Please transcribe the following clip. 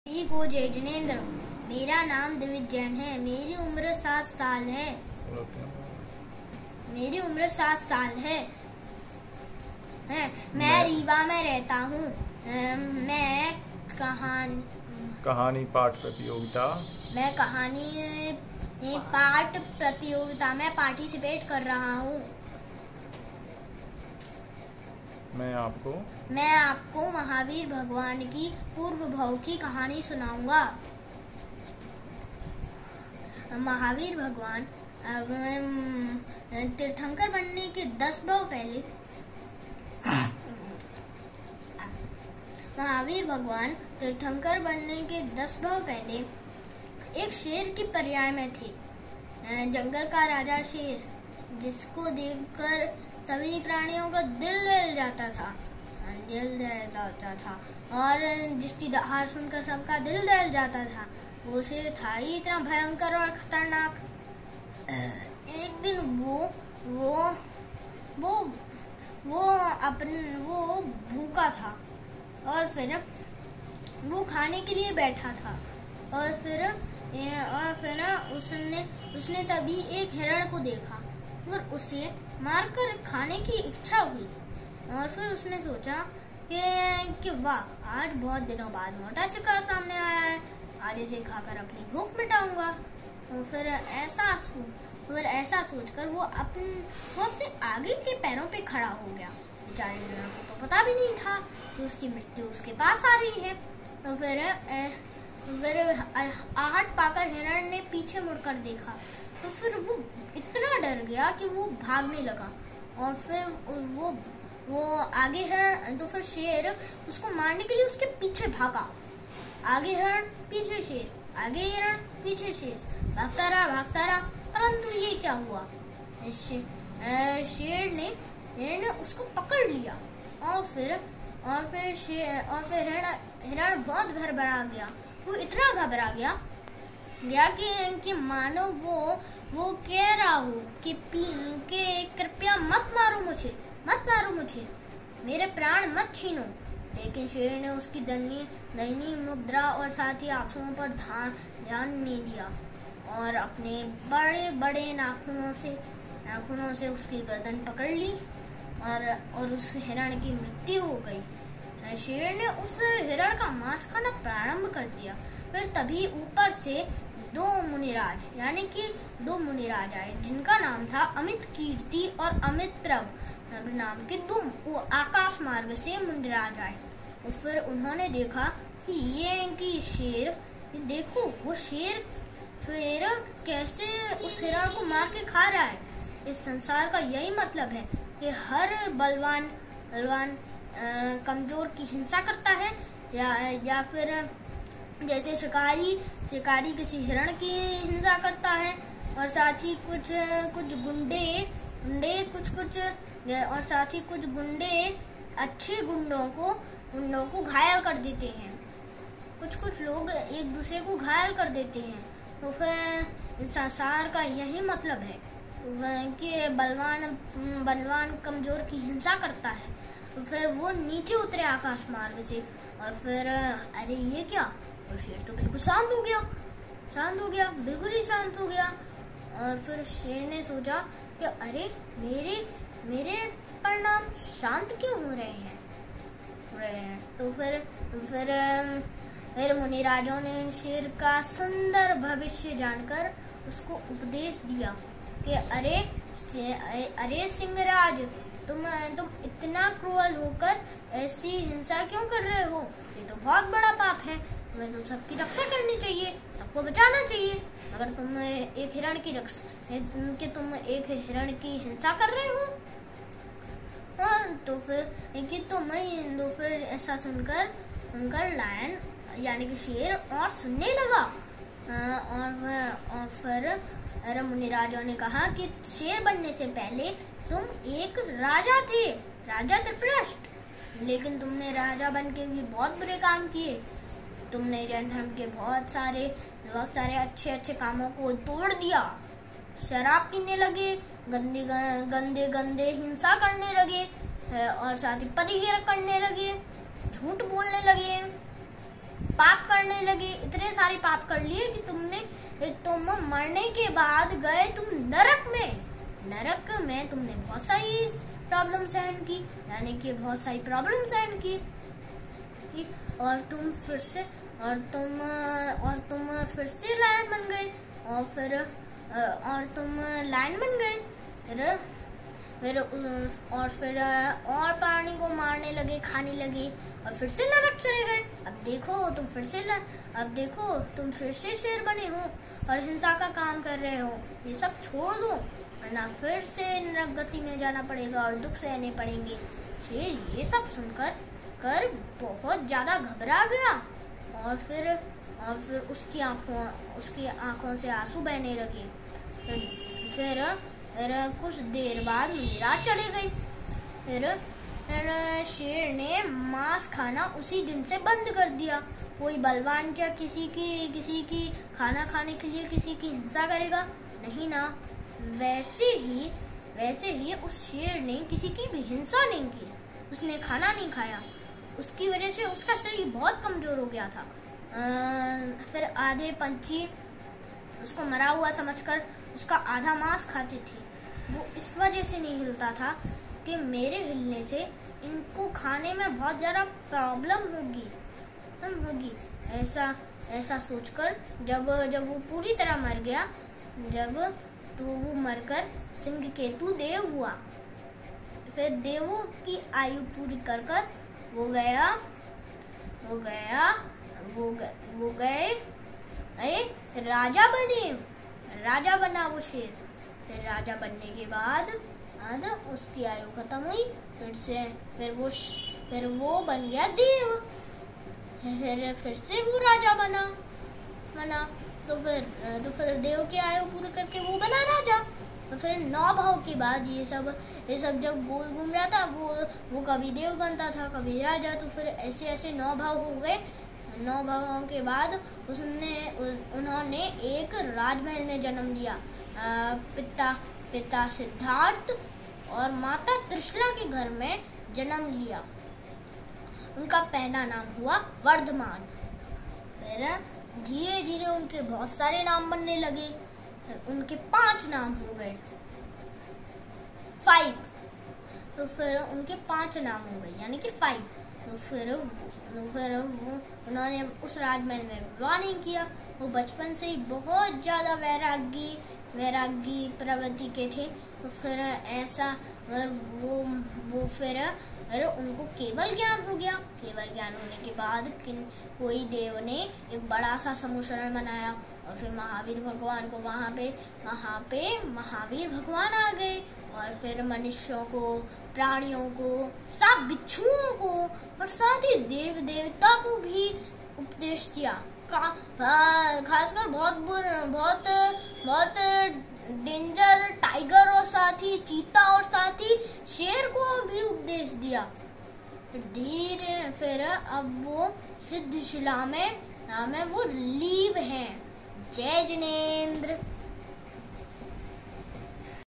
को जय जिनेन्द्र। मेरा नाम दिविज जैन है। मेरी उम्र 7 साल है। मैं रीवा में रहता हूँ। मैं कहानी पाठ प्रतियोगिता में पार्टिसिपेट कर रहा हूँ। मैं आपको महावीर भगवान की पूर्व भव की कहानी सुनाऊंगा। महावीर भगवान तीर्थंकर बनने के 10 भव पहले एक शेर की पर्याय में थे। जंगल का राजा शेर, जिसको देखकर सभी प्राणियों का दिल दहल जाता था और जिसकी दहाड़ सुनकर सबका दिल दहल जाता था। वो शेर था ही इतना भयंकर और खतरनाक। एक दिन वो भूखा था और फिर वो खाने के लिए बैठा था और फिर उसने तभी एक हिरण को देखा और उसे मारकर खाने की इच्छा हुई। और फिर उसने सोचा कि वाह, आज बहुत दिनों बाद मोटा शिकार सामने आया है, आज इसे खाकर अपनी भूख मिटाऊंगा। और फिर ऐसा सोचकर वो अपने आगे के पैरों पे खड़ा हो गया। बेचारे हिरण को तो पता भी नहीं था कि उसकी मृत्यु उसके पास आ रही है। तो फिर आहट पाकर हिरण ने पीछे मुड़कर देखा तो फिर वो इतना डर गया कि वो भागने लगा। और फिर वो आगे हिरण, तो फिर शेर उसको मारने के लिए उसके पीछे भागा। आगे हिरण पीछे शेर, आगे हिरण पीछे शेर, भागता रहा। परंतु ये क्या हुआ, शेर ने उसको पकड़ लिया। और फिर हिरण बहुत घबरा गया। वो इतना घबरा गया कि मानो वो कह रहा हो कि कृपया मत मारो मुझे, मेरे प्राण मत छीनो। लेकिन शेर ने उसकी दयनीय मुद्रा और साथ ही आंसुओं पर ध्यान नहीं दिया और अपने बड़े बड़े नाखूनों से उसकी गर्दन पकड़ ली और उस हिरण की मृत्यु हो गई। शेर ने उस हिरण का मांस खाना प्रारंभ कर दिया। फिर तभी ऊपर से दो मुनिराज आए, जिनका नाम था अमित कीर्ति और अमित प्रभ नाम के दो आकाश मार्ग से मुनिराज आए। और फिर उन्होंने देखा कि शेर, देखो वो शेर कैसे उस हिरण को मार के खा रहा है। इस संसार का यही मतलब है कि हर बलवान कमजोर की हिंसा करता है, या फिर जैसे शिकारी किसी हिरण की हिंसा करता है। और साथ ही कुछ गुंडे अच्छे गुंडों को घायल कर देते हैं। कुछ लोग एक दूसरे को घायल कर देते हैं। तो फिर इस संसार का यही मतलब है कि बलवान कमजोर की हिंसा करता है। तो फिर वो नीचे उतरे आकाश मार्ग से और फिर अरे ये क्या, और शेर तो बिल्कुल शांत हो गया, बिल्कुल ही शांत हो गया। और फिर शेर ने सोचा कि अरे मेरे परिणाम शांत क्यों हो रहे हैं। तो फिर मुनिराजों ने शेर का सुंदर भविष्य जानकर उसको उपदेश दिया कि अरे सिंहराज, तुम इतना क्रूअल होकर ऐसी हिंसा क्यों कर रहे हो। ये तो बहुत बड़ा पाप है। तुम्हें तो सबकी रक्षा करनी चाहिए, सबको बचाना चाहिए। अगर तुम एक हिरण की हिंसा कर रहे हो तो फिर ऐसा सुनकर लायन यानी कि शेर और सुनने लगा। और फिर मुनिराजों ने कहा कि शेर बनने से पहले तुम एक राजा थे, राजा त्रिपुराष्ट, लेकिन तुमने राजा बन के भी बहुत बुरे काम किए। तुमने जैन धर्म के बहुत सारे अच्छे कामों को तोड़ दिया। शराब पीने लगे, गंदे हिंसा करने लगे और साथ ही परिग्रह करने लगे, झूठ बोलने लगे। पाप करने लगे, इतने सारे पाप कर लिए कि तुम मरने के बाद गए तुम नरक में तुमने बहुत सारी प्रॉब्लम सहन की, यानी कि बहुत सारी प्रॉब्लम सहन की और तुम फिर से लायन बन गए और तुम लायन बन गए फिर और प्राणी को मारने लगे, खाने लगे और फिर से नरक चले गए। अब देखो तुम फिर से शेर बने हो और हिंसा का काम कर रहे हो। ये सब छोड़ दो वरना फिर से नरक गति में जाना पड़ेगा और दुख सहने पड़ेंगे। शेर ये सब सुनकर बहुत ज्यादा घबरा गया और फिर उसकी आंखों से आंसू बहने लगे। फिर कुछ देर बाद नींद चली गई। फिर शेर ने मांस खाना उसी दिन से बंद कर दिया। कोई बलवान क्या किसी की खाना खाने के लिए किसी की हिंसा करेगा? नहीं ना। वैसे ही उस शेर ने किसी की भी हिंसा नहीं की, उसने खाना नहीं खाया। उसकी वजह से उसका शरीर बहुत कमजोर हो गया था। फिर आधे पंछी उसको मरा हुआ समझकर उसका आधा मांस खाते थे। वो इस वजह से नहीं हिलता था कि मेरे हिलने से इनको खाने में बहुत ज़्यादा प्रॉब्लम होगी। ऐसा सोचकर जब वो पूरी तरह मर गया, तो वो मरकर सिंह केतु देव हुआ। फिर देवों की आयु पूरी कर वो गए राजा बना वो शेर। फिर राजा बनने के बाद उसकी आयु खत्म हुई। फिर वो बन गया देव। फिर से वो राजा बना। तो फिर देव की आयु पूरी करके वो बना राजा। तो फिर 9 भाव के बाद ये सब जब गोल घूम रहा था, वो कभी देव बनता था कभी राजा। तो फिर ऐसे 9 भाव हो गए। 9 भावों के बाद उन्होंने एक राजमहल में जन्म लिया। पिता सिद्धार्थ और माता त्रिशला के घर में जन्म लिया। उनका पहला नाम हुआ वर्धमान। फिर धीरे धीरे उनके बहुत सारे नाम बनने लगे। उनके 5 नाम हो गए, 5। तो फिर उनके 5 नाम हो गए यानी कि 5। तो फिर वो उन्होंने उस राजमहल में विवाह नहीं किया। वो बचपन से ही बहुत ज्यादा वैरागी प्रवृत्ति के थे। तो फिर उनको केवल ज्ञान हो गया। केवल ज्ञान होने के बाद कोई देव ने एक बड़ा सा समूशरण बनाया और फिर महावीर भगवान को वहाँ पे महावीर भगवान आ गए और फिर मनुष्यों को, प्राणियों को, सब बिच्छुओं को और साथ ही देव देवता को भी उपदेश दिया। खासकर बहुत डेंजर टाइगर और साथ ही चीता और साथ ही शेर को भी उपदेश दिया। फिर अब वो सिद्धशिला में वो लीव हैं। जय जिनेंद्र।